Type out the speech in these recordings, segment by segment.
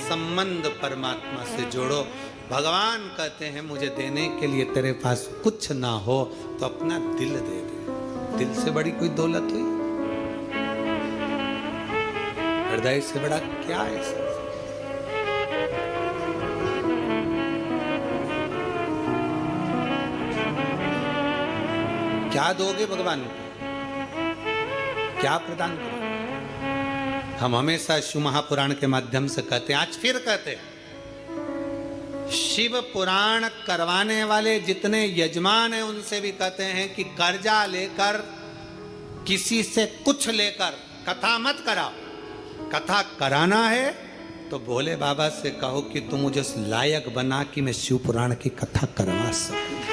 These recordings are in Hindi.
संबंध परमात्मा से जोड़ो। भगवान कहते हैं मुझे देने के लिए तेरे पास कुछ ना हो तो अपना दिल दे दे। दिल से बड़ी कोई दौलत हुई? हृदय से बड़ा क्या है सर? क्या दोगे भगवान को? क्या प्रदान करोगे? हम हमेशा शिव महापुराण के माध्यम से कहते हैं, आज फिर कहते हैं, शिव पुराण करवाने वाले जितने यजमान हैं उनसे भी कहते हैं कि कर्जा लेकर, किसी से कुछ लेकर कथा मत कराओ। कथा कराना है तो भोले बाबा से कहो कि तुम मुझे उस लायक बना कि मैं शिव पुराण की कथा करवा सकूं।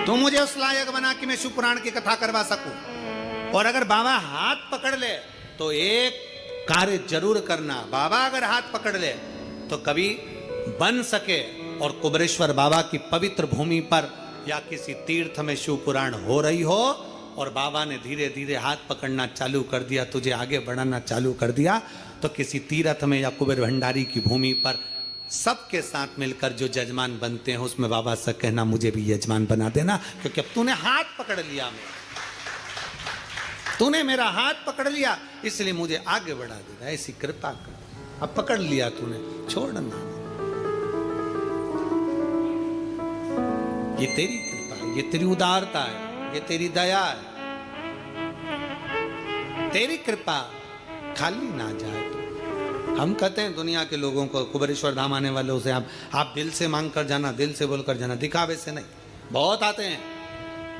तुम मुझे उस लायक बना कि मैं शिव पुराण की कथा करवा सकूं। और अगर बाबा हाथ पकड़ ले तो एक कार्य जरूर करना। बाबा अगर हाथ पकड़ ले तो कभी बन सके और कुबेरेश्वर बाबा की पवित्र भूमि पर या किसी तीर्थ में शिव पुराण हो रही हो और बाबा ने धीरे धीरे हाथ पकड़ना चालू कर दिया, तुझे आगे बढ़ाना चालू कर दिया, तो किसी तीर्थ में या कुबेर भंडारी की भूमि पर सबके साथ मिलकर जो यजमान बनते हैं उसमें बाबा से कहना मुझे भी यजमान बना देना, क्योंकि अब तूने हाथ पकड़ लिया मेरा, तूने मेरा हाथ पकड़ लिया इसलिए मुझे आगे बढ़ा देना, ऐसी कृपा कर। अब पकड़ लिया तूने, छोड़ना। ये तेरी कृपा है, ये तेरी उदारता है, ये तेरी दया है। तेरी कृपा खाली ना जाए तो। हम कहते हैं दुनिया के लोगों को, कुबेरेश्वर धाम आने वालों से आप दिल से मांग कर जाना, दिल से बोल कर जाना, दिखावे से नहीं। बहुत आते हैं,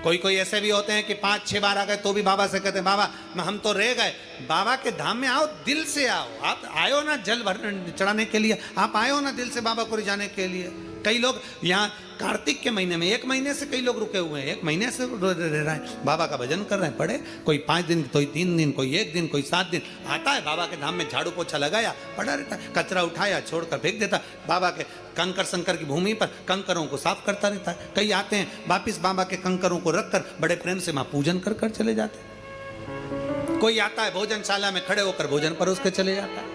कोई कोई ऐसे भी होते हैं कि 5-6 बार आ गए तो भी बाबा से कहते हैं बाबा हम तो रह गए। बाबा के धाम में आओ, दिल से आओ। आप आयो ना जल भर चढ़ाने के लिए, आप आयो ना दिल से बाबा को रिझाने के लिए। कई लोग यहाँ कार्तिक के महीने में 1 महीने से कई लोग रुके हुए हैं, 1 महीने से रह रहे हैं, बाबा का भजन कर रहे हैं। पढ़े कोई 5 दिन, कोई 3 दिन, कोई 1 दिन, कोई 7 दिन आता है बाबा के धाम में, झाड़ू पोछा लगाया, पड़ा रहता है, कचरा उठाया छोड़कर फेंक देता, बाबा के कंकर शंकर की भूमि पर कंकरों को साफ करता रहता है। कई आते हैं वापिस बाबा के कंकरों को रखकर बड़े प्रेम से वहां पूजन कर कर चले जाते हैं। कोई आता है भोजनशाला में खड़े होकर भोजन परोस के चले जाता है।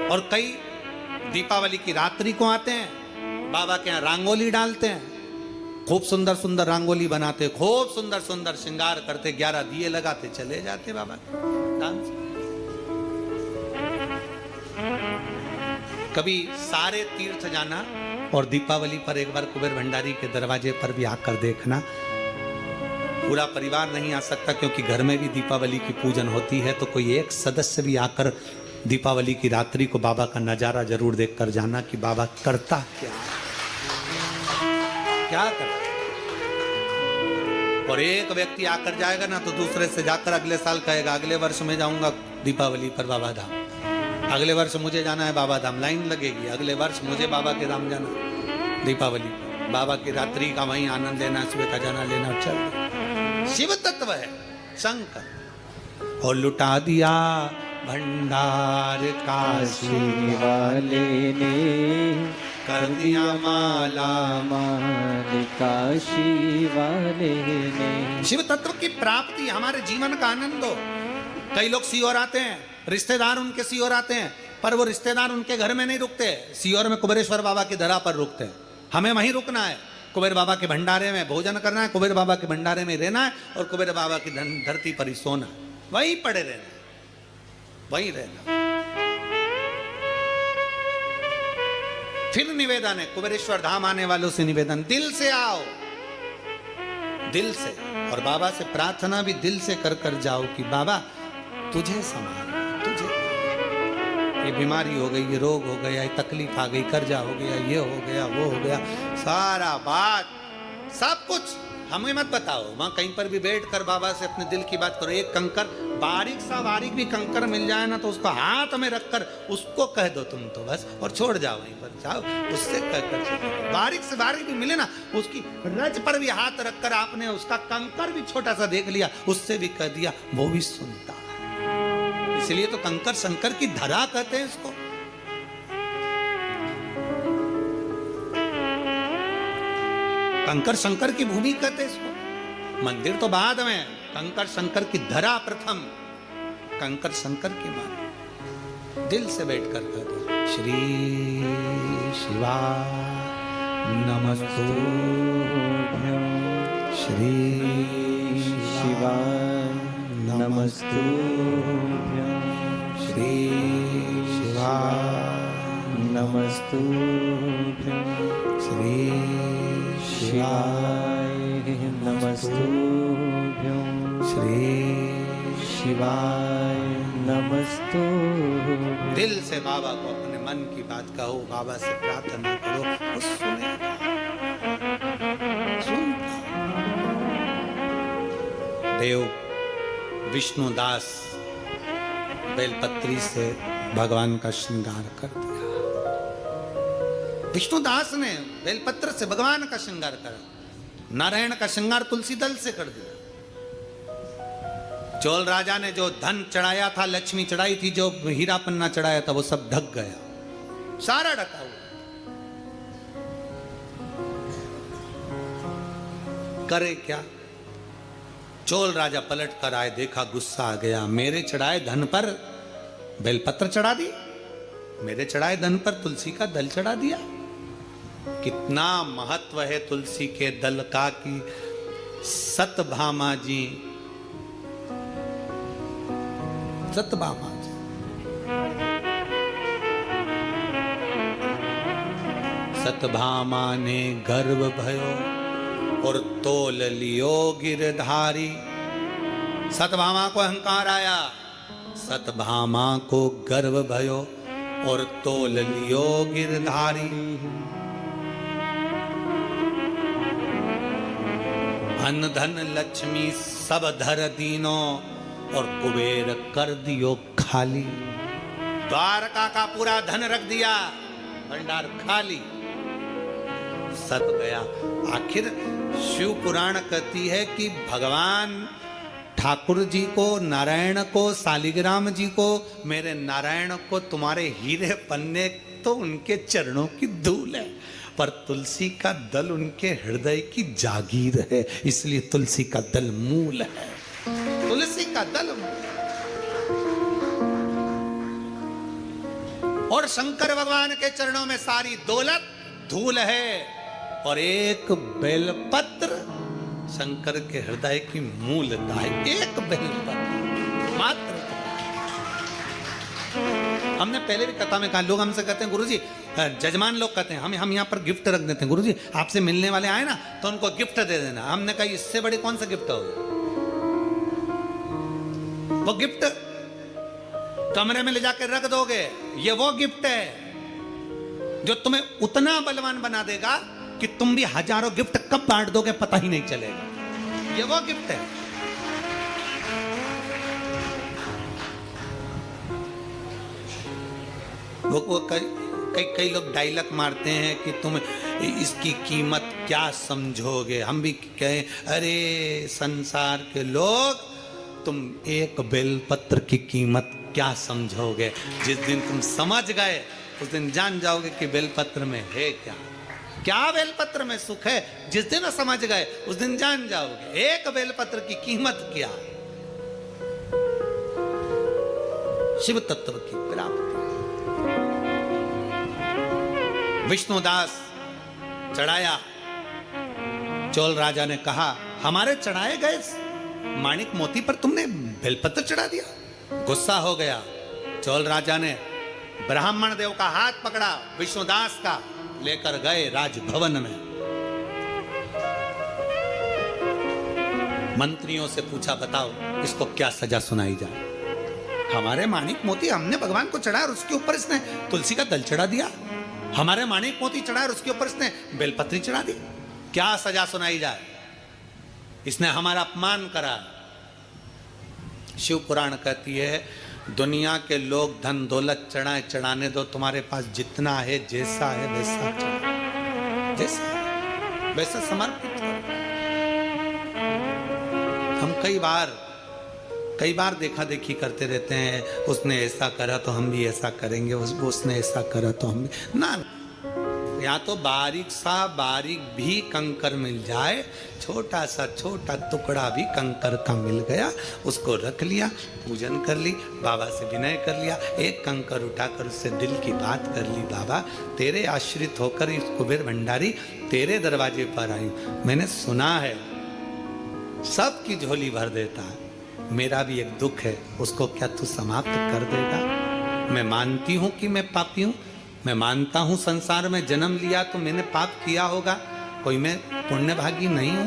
और कई दीपावली की रात्रि को आते हैं, बाबा के यहाँ रंगोली डालते हैं, खूब सुंदर सुंदर रंगोली बनाते, खूब सुंदर सुंदर श्रृंगार करते, 11 दिए लगाते, चले जाते बाबा के धाम से। कभी सारे तीर्थ जाना और दीपावली पर एक बार कुबेर भंडारी के दरवाजे पर भी आकर देखना। पूरा परिवार नहीं आ सकता क्योंकि घर में भी दीपावली की पूजन होती है, तो कोई एक सदस्य भी आकर दीपावली की रात्रि को बाबा का नजारा जरूर देखकर जाना कि बाबा करता क्या करता। और एक व्यक्ति आकर जाएगा ना तो दूसरे से जाकर अगले साल कहेगा अगले वर्ष में जाऊंगा दीपावली पर बाबा धाम, अगले वर्ष मुझे जाना है बाबा धाम, लाइन लगेगी, अगले वर्ष मुझे बाबा के धाम जाना दीपावली पर, बाबा की रात्रि का वहीं आनंद लेना, सुबह का जाना लेना। चल शिव तत्व है शंकर। और लुटा दिया भंडार काशी वाले ने, कर दिया माला माल काशी वाले ने। शिव तत्व की प्राप्ति हमारे जीवन का आनंद हो। कई लोग सीहोर आते हैं, रिश्तेदार उनके सीहोर आते हैं, पर वो रिश्तेदार उनके घर में नहीं रुकते, सीहोर में कुबेरेश्वर बाबा की धरा पर रुकते हैं। हमें वहीं रुकना है, कुबेर बाबा के भंडारे में भोजन करना है, कुबेर बाबा के भंडारे में रहना है और कुबेर बाबा की धरती पर ही सोना, वहीं पड़े रहना, वहीं रहना। फिर निवेदन है, कुबेरेश्वर धाम आने वालों से निवेदन, दिल से आओ, दिल से। और बाबा से प्रार्थना भी दिल से कर कर जाओ कि बाबा तुझे संभाल, तुझे ये बीमारी हो गई, ये रोग हो गया, ये तकलीफ आ गई, कर्जा हो गया, ये हो गया, वो हो गया, सारा बात सब कुछ हमें मत बताओ। वहां कहीं पर भी बैठ कर बाबा से अपने दिल की बात करो। एक कंकर, बारीक सा बारीक भी कंकर मिल जाए ना तो उसको हाथ में रखकर उसको कह दो तुम तो बस, और छोड़ जाओ, वहीं पर जाओ, उससे कहकर बारीक से बारीक भी मिले ना, उसकी रज पर भी हाथ रखकर आपने उसका कंकर भी छोटा सा देख लिया, उससे भी कह दिया, वो भी सुनता है। इसलिए तो कंकर शंकर की धरा कहते हैं इसको। कंकर शंकर की भूमि कहते हैं इसको। मंदिर तो बाद में, कंकर शंकर की धरा प्रथम, कंकर शंकर की मान। दिल से बैठ कर कह दो श्री शिवा नमस्तुभ्यं, श्री शिवाय नमस्तुभ्यं, श्री शिवा नमस्तुभ्यं, श्री शिवाय नमस्तुभ्यं, श्री शिवाय नमस्तुभ्यं। दिल से बाबा को अपने मन की बात कहो, बाबा से प्रार्थना करो, वो सुनेगा, सुनता। देव विष्णुदास बेलपत्री से भगवान का श्रृंगार कर दिया। विष्णुदास ने बेलपत्र से भगवान का श्रृंगार करा। नारायण का श्रृंगार तुलसी दल से कर दिया। चोल राजा ने जो धन चढ़ाया था, लक्ष्मी चढ़ाई थी, जो हीरा पन्ना चढ़ाया था, वो सब ढक गया, सारा ढका हुआ। करे क्या? चोल राजा पलट कर आए, देखा, गुस्सा आ गया। मेरे चढ़ाए धन पर बेलपत्र चढ़ा दी, मेरे चढ़ाए धन पर तुलसी का दल चढ़ा दिया। कितना महत्व है तुलसी के दल का कि सतभामा जी, सतभामा जी सतभामा ने गर्व भयो और तोल लियो गिरधारी। सतभामा को अहंकार आया, सतभामा को गर्व भयो और तोल लियो गिरधारी। धन धन लक्ष्मी सब धर दीनो और कुबेर कर दियो खाली। द्वारका का पूरा धन रख दिया, भंडार खाली, सत गया। आखिर शिव पुराण कहती है कि भगवान ठाकुर जी को, नारायण को, शालिग्राम जी को, मेरे नारायण को तुम्हारे हीरे पन्ने तो उनके चरणों की धूल है, पर तुलसी का दल उनके हृदय की जागीर है, इसलिए तुलसी का दल मूल है। तुलसी का दल मूल। और शंकर भगवान के चरणों में सारी दौलत धूल है, और एक बेलपत्र शंकर के हृदय की मूलता है। एक बेलपत्र मात्र। हमने पहले भी कथा में कहा, लोग हमसे कहते हैं गुरुजी, जजमान लोग कहते हैं हम यहाँ पर गिफ्ट रख देते हैं, गुरुजी आपसे मिलने वाले आए ना तो उनको गिफ्ट दे देना। हमने कहा इससे बड़ी कौन सा गिफ्ट होगा? वो गिफ्ट कमरे में ले जाकर रख दोगे, ये वो गिफ्ट है जो तुम्हें उतना बलवान बना देगा कि तुम भी हजारों गिफ्ट कब बांट दोगे पता ही नहीं चलेगा। ये वो गिफ्ट है। वो कई लोग डायलॉग मारते हैं कि तुम इसकी कीमत क्या समझोगे। हम भी कहें, अरे संसार के लोग, तुम एक बेलपत्र की कीमत क्या समझोगे। जिस दिन तुम समझ गए उस दिन जान जाओगे कि बेलपत्र में है क्या, क्या बेलपत्र में सुख है। जिस दिन समझ गए उस दिन जान जाओगे एक बेलपत्र की कीमत क्या। शिव तत्व की प्राप्ति। विष्णुदास चढ़ाया। चोल राजा ने कहा, हमारे चढ़ाए गए माणिक मोती पर तुमने बेलपत्र चढ़ा दिया। गुस्सा हो गया। चोल राजा ने ब्राह्मण देव का हाथ पकड़ा, विष्णुदास का, लेकर गए राजभवन में। मंत्रियों से पूछा, बताओ इसको क्या सजा सुनाई जाए। हमारे माणिक मोती हमने भगवान को चढ़ाया और उसके ऊपर इसने तुलसी का दल चढ़ा दिया। हमारे माणिक मोती चढ़ाया और उसके ऊपर इसने बेलपत्री चढ़ा दी। क्या सजा सुनाई जाए? इसने हमारा अपमान करा। शिव पुराण कहती है, दुनिया के लोग धन दौलत चढ़ाए, चढ़ाने दो, तुम्हारे पास जितना है, जैसा है वैसा चढ़ाओ, जैसा वैसा समर्पित करो। हम कई बार देखा देखी करते रहते हैं, उसने ऐसा करा तो हम भी ऐसा करेंगे, उसने ऐसा करा तो हम भी ना। या तो बारीक सा बारीक भी कंकर मिल जाए, छोटा सा छोटा टुकड़ा भी कंकर का मिल गया, उसको रख लिया, पूजन कर ली, बाबा से विनय कर लिया, एक कंकर उठाकर उससे दिल की बात कर ली, बाबा तेरे आश्रित होकर इस कुबेर भंडारी तेरे दरवाजे पर आई हूं, मैंने सुना है सबकी झोली भर देता है, मेरा भी एक दुख है, उसको क्या तू समाप्त कर देगा? मैं मानती हूं कि मैं पापी हूं, मैं मानता हूं संसार में जन्म लिया तो मैंने पाप किया होगा, कोई मैं पुण्यभागी नहीं हूं,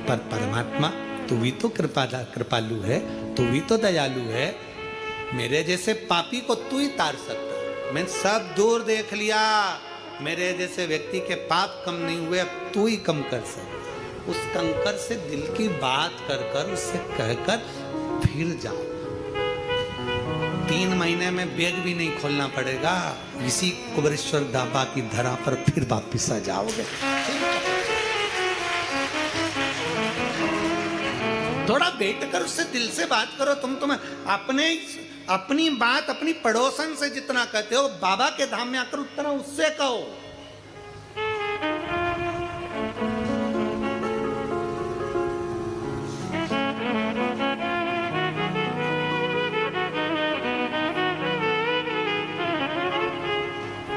पर परमात्मा तू भी तो कृपालु है, तू भी तो दयालु है, मेरे जैसे पापी को तू ही तार सकता। मैं सब दूर देख लिया, मेरे जैसे व्यक्ति के पाप कम नहीं हुए, अब तू ही कम कर सकता। उस कंकर से दिल की बात कर कर उससे कहकर फिर जाओ, 3 महीने में बैग भी नहीं खोलना पड़ेगा, इसी कुबेरेश्वर बाबा की धरा पर फिर वापिस आ जाओगे। थोड़ा बैठ कर उससे दिल से बात करो। तुम अपनी बात अपनी पड़ोसन से जितना कहते हो, बाबा के धाम में आकर उतना उससे कहो।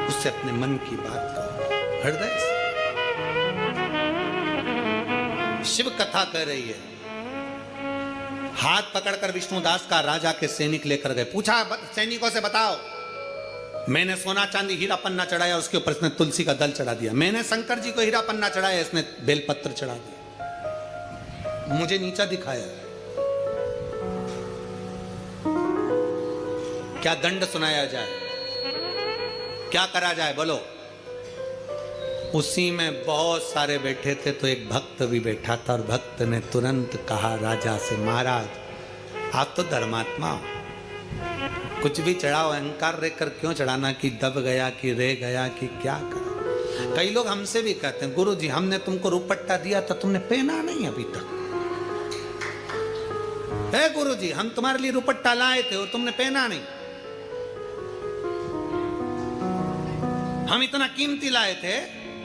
उससे अपने मन की बात कहो, हृदय से। शिव कथा कह रही है, हाथ पकड़कर विष्णुदास का राजा के सैनिक लेकर गए, पूछा सैनिकों से बताओ, मैंने सोना चांदी हीरा पन्ना चढ़ाया, उसके ऊपर इसने तुलसी का दल चढ़ा दिया, मैंने शंकर जी को हीरा पन्ना चढ़ाया, इसने बेलपत्र चढ़ा दिया, मुझे नीचा दिखाया, क्या दंड सुनाया जाए, क्या करा जाए, बोलो। उसी में बहुत सारे बैठे थे, तो एक भक्त भी बैठा था, और भक्त ने तुरंत कहा राजा से, महाराज आप तो धर्मात्मा हो, कुछ भी चढ़ाओ, अहंकार रहकर क्यों चढ़ाना, कि दब गया कि रह गया कि क्या करा। कई लोग हमसे भी कहते हैं, गुरु जी हमने तुमको रुपट्टा दिया तो तुमने पहना नहीं अभी तक। है गुरु जी हम तुम्हारे लिए रुपट्टा लाए थे और तुमने पहना नहीं। हम इतना कीमती लाए थे,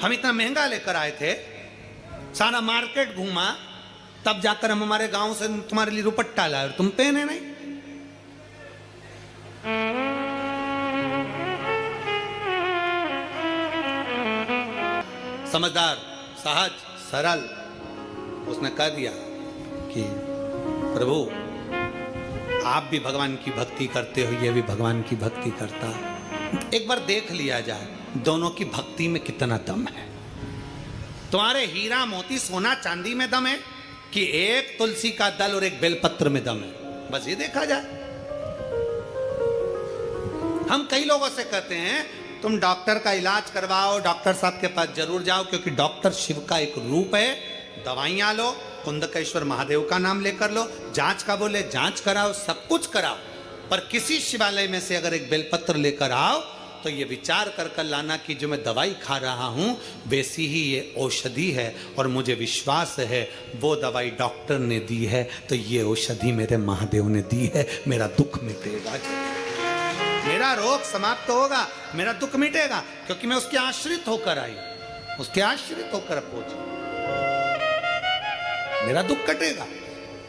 हम इतना महंगा लेकर आए थे, सारा मार्केट घूमा, तब जाकर हम हमारे गांव से तुम्हारे लिए रुपट्टा लाए और तुम पहने नहीं। समझदार, सहज, सरल, उसने कह दिया कि प्रभु आप भी भगवान की भक्ति करते हो, ये भी भगवान की भक्ति करता है, एक बार देख लिया जाए दोनों की भक्ति में कितना दम है। तुम्हारे हीरा मोती सोना चांदी में दम है कि एक तुलसी का दल और एक बेलपत्र में दम है, बस ये देखा जाए। हम कई लोगों से कहते हैं तुम डॉक्टर का इलाज करवाओ, डॉक्टर साहब के पास जरूर जाओ, क्योंकि डॉक्टर शिव का एक रूप है। दवाइयां लो, कुंदकेश्वर महादेव का नाम लेकर लो, जांच का बोले जांच कराओ, सब कुछ कराओ, पर किसी शिवालय में से अगर एक बेलपत्र लेकर आओ तो ये विचार कर कर लाना कि जो मैं दवाई खा रहा हूं वैसी ही ये औषधि है, और मुझे विश्वास है वो दवाई डॉक्टर ने दी है तो ये औषधि मेरे महादेव ने दी है, मेरा दुख मिटेगा, मेरा रोग समाप्त होगा, मेरा दुख मिटेगा, क्योंकि मैं उसके आश्रित होकर आई, उसके आश्रित होकर पहुंची, मेरा दुख कटेगा।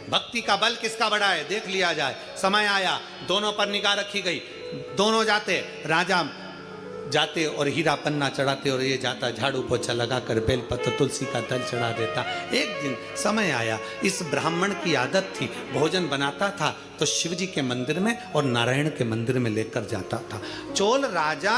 भक्ति का बल किसका बड़ा है देख लिया जाए। समय आया, दोनों पर निगाह रखी गई, दोनों जाते, राजा जाते और हीरा पन्ना चढ़ाते, और ये जाता झाड़ू पोछा लगाकर बेलपत्र तुलसी का दल चढ़ा देता। एक दिन समय आया, इस ब्राह्मण की आदत थी, भोजन बनाता था तो शिव जी के मंदिर में और नारायण के मंदिर में लेकर जाता था। चोल राजा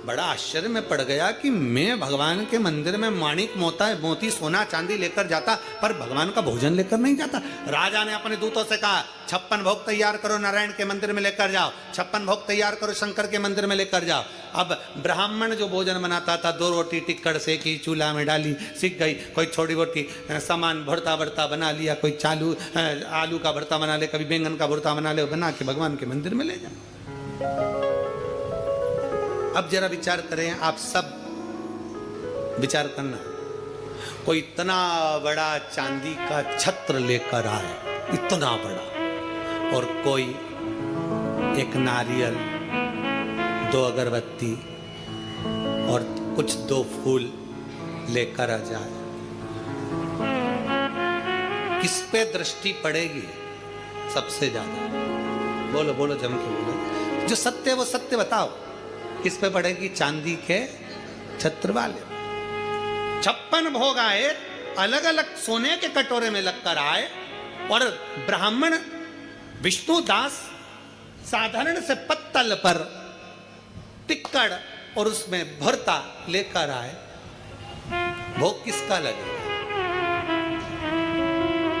बड़ा आश्चर्य में पड़ गया कि मैं भगवान के मंदिर में माणिक मोती सोना चांदी लेकर जाता, पर भगवान का भोजन लेकर नहीं जाता। राजा ने अपने दूतों से कहा 56 भोग तैयार करो, नारायण के मंदिर में लेकर जाओ, 56 भोग तैयार करो, शंकर के मंदिर में लेकर जाओ। अब ब्राह्मण जो भोजन बनाता था, 2 रोटी टिक्कड़ सेकी, चूल्हा में डाली, सीख गई, कोई छोटी मोटी सामान भरता भरता बना लिया, कोई आलू का भरता बना ले, कभी बैंगन का भरता बना ले, बना के भगवान के मंदिर में ले जाओ। अब जरा विचार करें, आप सब विचार करना, कोई इतना बड़ा चांदी का छत्र लेकर आए, इतना बड़ा, और कोई एक नारियल, 2 अगरबत्ती और कुछ दो फूल लेकर आ जाए। किस पे दृष्टि पड़ेगी सबसे ज्यादा? बोलो बोलो, जम के बोलो। जो सत्य है वो सत्य बताओ, किस पे पड़ेगी? चांदी के छत्र वाले। 56 भोग आए, अलग अलग सोने के कटोरे में लगकर आए, और ब्राह्मण विष्णुदास साधारण से पत्तल पर टिक्कड़ और उसमें भरता लेकर आए। भोग किसका लगेगा?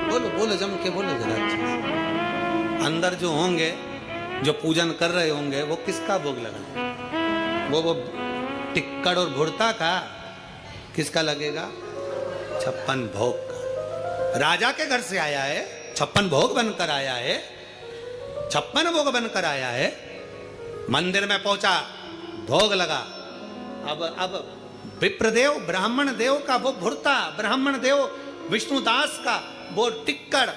बोलो बोलो, जम के बोलो जरा। अंदर जो होंगे, जो पूजन कर रहे होंगे, वो किसका भोग लगा? वो टिक्कड़ और भुरता का किसका लगेगा? 56 भोग का। राजा के घर से आया है, 56 भोग बनकर आया है, 56 भोग बनकर आया है। मंदिर में पहुंचा, भोग लगा। अब विप्रदेव ब्राह्मण देव का वो भुरता, ब्राह्मण देव विष्णुदास का वो टिक्कड़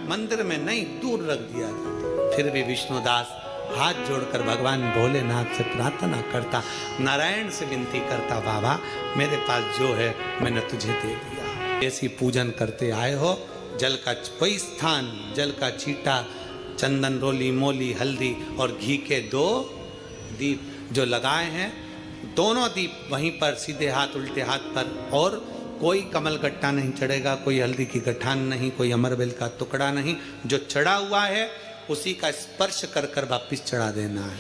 मंदिर में नहीं, दूर रख दिया जाता। फिर भी विष्णुदास हाथ जोड़कर भगवान भोलेनाथ से प्रार्थना करता, नारायण से विनती करता, बाबा मेरे पास जो है मैंने तुझे दे दिया। ऐसी पूजन करते आए हो, जल का कोई स्थान, जल का छींटा, चंदन रोली मोली हल्दी और घी के 2 दीप जो लगाए हैं, दोनों दीप वहीं पर सीधे हाथ उल्टे हाथ पर, और कोई कमल गट्टा नहीं चढ़ेगा, कोई हल्दी की गठान नहीं, कोई अमरबेल का टुकड़ा नहीं। जो चढ़ा हुआ है उसी का स्पर्श कर कर वापिस चढ़ा देना है,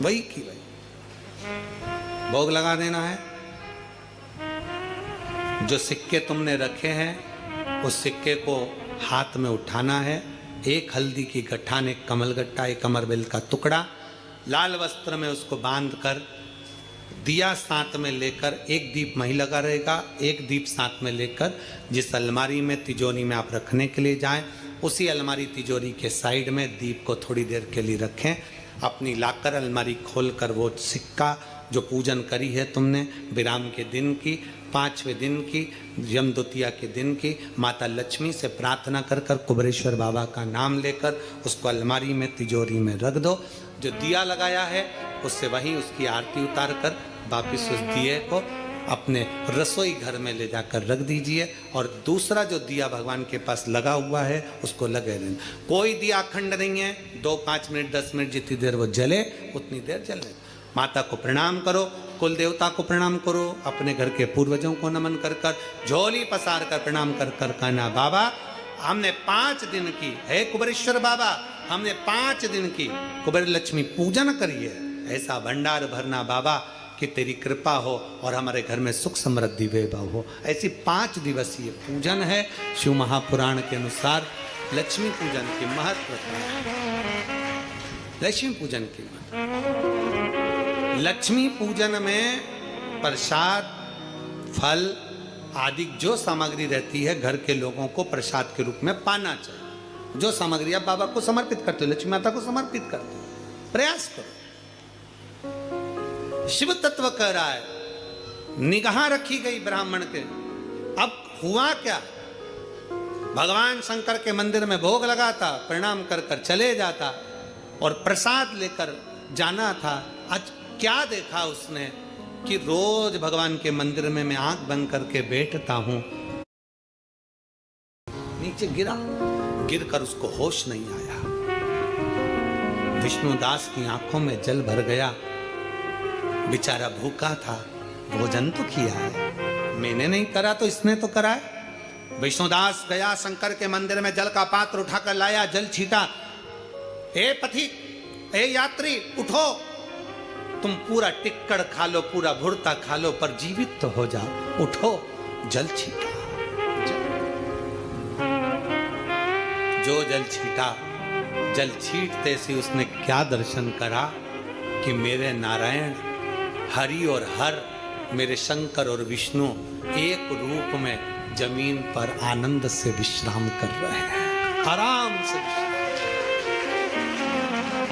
वही की वही भोग लगा देना है। जो सिक्के तुमने रखे हैं उस सिक्के को हाथ में उठाना है। एक हल्दी की गठान, एक कमल गट्टा, एक अमरबेल का टुकड़ा, लाल वस्त्र में उसको बांध कर दिया साथ में लेकर, एक दीप वहीं लगा रहेगा, एक दीप साथ में लेकर जिस अलमारी में तिजोरी में आप रखने के लिए जाएं, उसी अलमारी तिजोरी के साइड में दीप को थोड़ी देर के लिए रखें। अपनी लाकर अलमारी खोलकर वो सिक्का जो पूजन करी है तुमने विराम के दिन की, 5वें दिन की, यम द्वितीया के दिन की, माता लक्ष्मी से प्रार्थना कर कर कुबेरेश्वर बाबा का नाम लेकर उसको अलमारी में तिजोरी में रख दो। जो दिया लगाया है उससे वहीं उसकी आरती उतार कर वापिस उस दिए को अपने रसोई घर में ले जाकर रख दीजिए, और दूसरा जो दिया भगवान के पास लगा हुआ है उसको लगे रहना। कोई दिया अखंड नहीं है, 2, 5 मिनट 10 मिनट जितनी देर वो जले उतनी देर जले। माता को प्रणाम करो, कुल देवता को प्रणाम करो, अपने घर के पूर्वजों को नमन कर कर, झोली पसार कर प्रणाम कर कर कहना, बाबा हमने 5 दिन की, हे कुबेरेश्वर बाबा हमने 5 दिन की कुबेर लक्ष्मी पूजन करी है, ऐसा भंडार भरना बाबा कि तेरी कृपा हो और हमारे घर में सुख समृद्धि वैभव हो। ऐसी 5 दिवसीय पूजन है। शिव महापुराण के अनुसार लक्ष्मी पूजन की महत्वता है। लक्ष्मी पूजन की लक्ष्मी पूजन में प्रसाद, फल आदि जो सामग्री रहती है घर के लोगों को प्रसाद के रूप में पाना चाहिए। जो सामग्री आप बाबा को समर्पित करते हो, लक्ष्मी माता को समर्पित करते हो, प्रयास करो। शिव तत्व कह रहा है, निगाह रखी गई ब्राह्मण के। अब हुआ क्या? भगवान शंकर के मंदिर में भोग लगाता, प्रणाम कर कर चले जाता और प्रसाद लेकर जाना था। आज क्या देखा उसने कि रोज भगवान के मंदिर में मैं आंख बंद करके बैठता हूं, नीचे गिरा, गिरकर उसको होश नहीं आया। विष्णुदास की आंखों में जल भर गया, बेचारा भूखा था, भोजन तो किया है, मैंने नहीं करा तो इसने तो करा है। विष्णुदास गया शंकर के मंदिर में, जल का पात्र उठाकर लाया, जल छीटा, हे पथिक, हे यात्री उठो, तुम पूरा टिक्कड़ खा लो, पूरा भुरता खा लो, पर जीवित तो हो जाओ, उठो। जल छीटा, जो जल छीटा, जल छीटते से उसने क्या दर्शन करा कि मेरे नारायण हरि और हर, मेरे शंकर और विष्णु एक रूप में जमीन पर आनंद से विश्राम कर रहे हैं, आराम से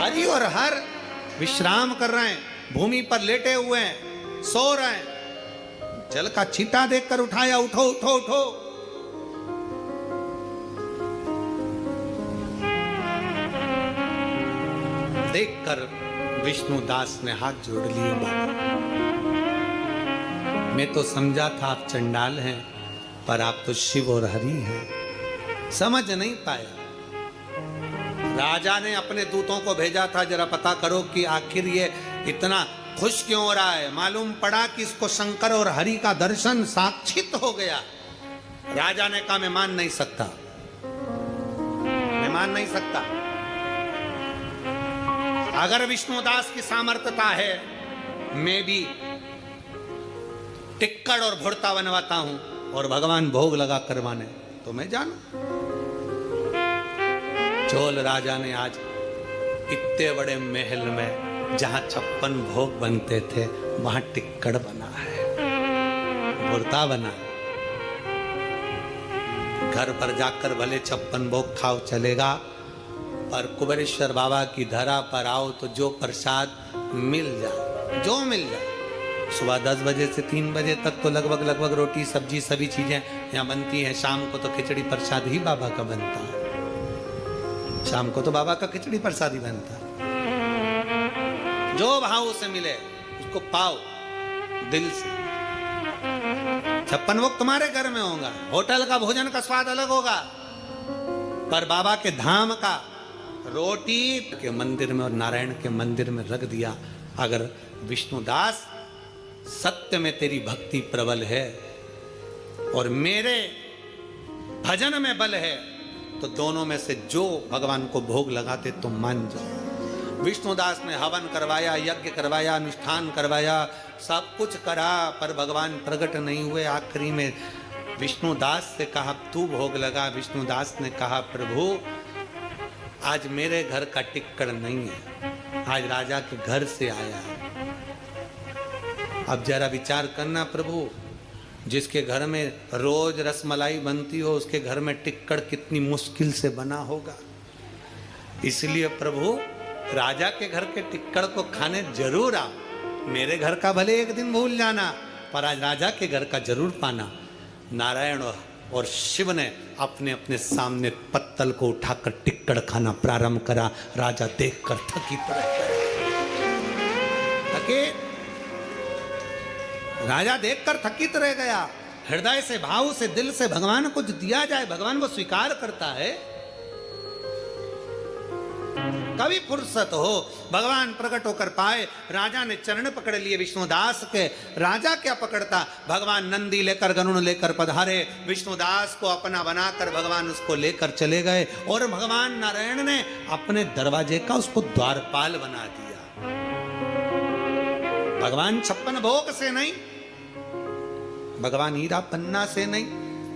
हरि और हर विश्राम कर रहे हैं, भूमि पर लेटे हुए हैं, सो रहे हैं। जल का छींटा देखकर उठाया, उठो उठो उठो। देखकर विष्णुदास ने हाथ जोड़ लिए, मैं तो समझा था आप चंडाल हैं, पर आप तो शिव और हरि हैं। समझ नहीं पाया। राजा ने अपने दूतों को भेजा था, जरा पता करो कि आखिर ये इतना खुश क्यों हो रहा है। मालूम पड़ा कि इसको शंकर और हरि का दर्शन साक्षित हो गया। राजा ने कहा मैं मान नहीं सकता, मैं मान नहीं सकता। अगर विष्णुदास की सामर्थ्यता है, मैं भी टिक्कड़ और भुड़ता बनवाता हूं और भगवान भोग लगा करवाने, तो मैं जानू। चोल राजा ने आज इतने बड़े महल में जहां 56 भोग बनते थे, वहां टिक्कड़ बना है, भुड़ता बना है। घर पर जाकर भले 56 भोग खाओ चलेगा, पर कुबेरेश्वर बाबा की धरा पर आओ तो जो प्रसाद मिल जाए, जो मिल जाए। सुबह 10 बजे से 3 बजे तक तो लगभग रोटी सब्जी सभी चीजें यहाँ बनती हैं। शाम को तो खिचड़ी प्रसाद ही बाबा का बनता है। शाम को तो बाबा का खिचड़ी प्रसाद ही बनता है। जो भाव से मिले उसको पाओ दिल से। 56 भोग तुम्हारे घर में होगा, होटल का भोजन का स्वाद अलग होगा, पर बाबा के धाम का रोटी के मंदिर में और नारायण के मंदिर में रख दिया। अगर विष्णुदास सत्य में तेरी भक्ति प्रबल है और मेरे भजन में बल है, तो दोनों में से जो भगवान को भोग लगाते तो मान जाओ। विष्णुदास ने हवन करवाया, यज्ञ करवाया, अनुष्ठान करवाया, सब कुछ करा, पर भगवान प्रकट नहीं हुए। आखिरी में विष्णुदास से कहा तू भोग लगा। विष्णुदास ने कहा प्रभु आज मेरे घर का टिक्कड़ नहीं है, आज राजा के घर से आया है। अब जरा विचार करना प्रभु, जिसके घर में रोज रसमलाई बनती हो, उसके घर में टिक्कड़ कितनी मुश्किल से बना होगा। इसलिए प्रभु राजा के घर के टिक्कड़ को खाने जरूर आओ। मेरे घर का भले एक दिन भूल जाना, पर आज राजा के घर का जरूर पाना। नारायण और शिव ने अपने अपने सामने पत्तल को उठाकर टिक्कड़ खाना प्रारंभ करा। राजा देखकर थकित रह गए। राजा देखकर थकित रह गया। हृदय से, भाव से, दिल से भगवान को जो दिया जाए, भगवान वो स्वीकार करता है। कभी फुर्सत हो, भगवान प्रकट होकर पाए। राजा ने चरण पकड़ लिए विष्णुदास के। राजा क्या पकड़ता, भगवान नंदी लेकर, गरुड़ लेकर पधारे। विष्णुदास को अपना बनाकर भगवान उसको लेकर चले गए और भगवान नारायण ने अपने दरवाजे का उसको द्वारपाल बना दिया। भगवान 56 भोग से नहीं, भगवान हीरा पन्ना से नहीं,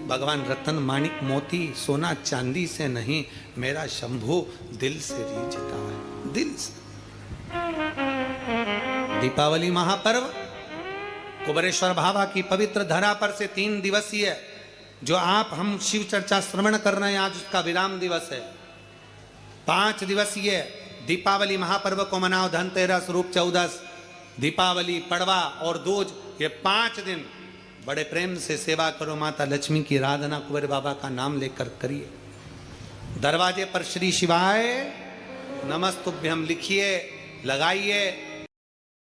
भगवान रतन माणिक मोती सोना चांदी से नहीं, मेरा शंभु दिल से रीझता है, दिल से। दीपावली महापर्व कुबेरेश्वर बाबा की पवित्र धरा पर से 3 दिवसीय जो आप हम शिव चर्चा श्रवण कर रहे हैं, आज उसका विराम दिवस है। 5 दिवसीय दीपावली महापर्व को मनाओ। धनतेरस, रूप चौदस, दीपावली, पड़वा और दूज, ये 5 दिन बड़े प्रेम से सेवा करो। माता लक्ष्मी की आराधना कुबेर बाबा का नाम लेकर करिए। दरवाजे पर श्री शिवाय नमस्तुभ्यम लिखिए, लगाइए।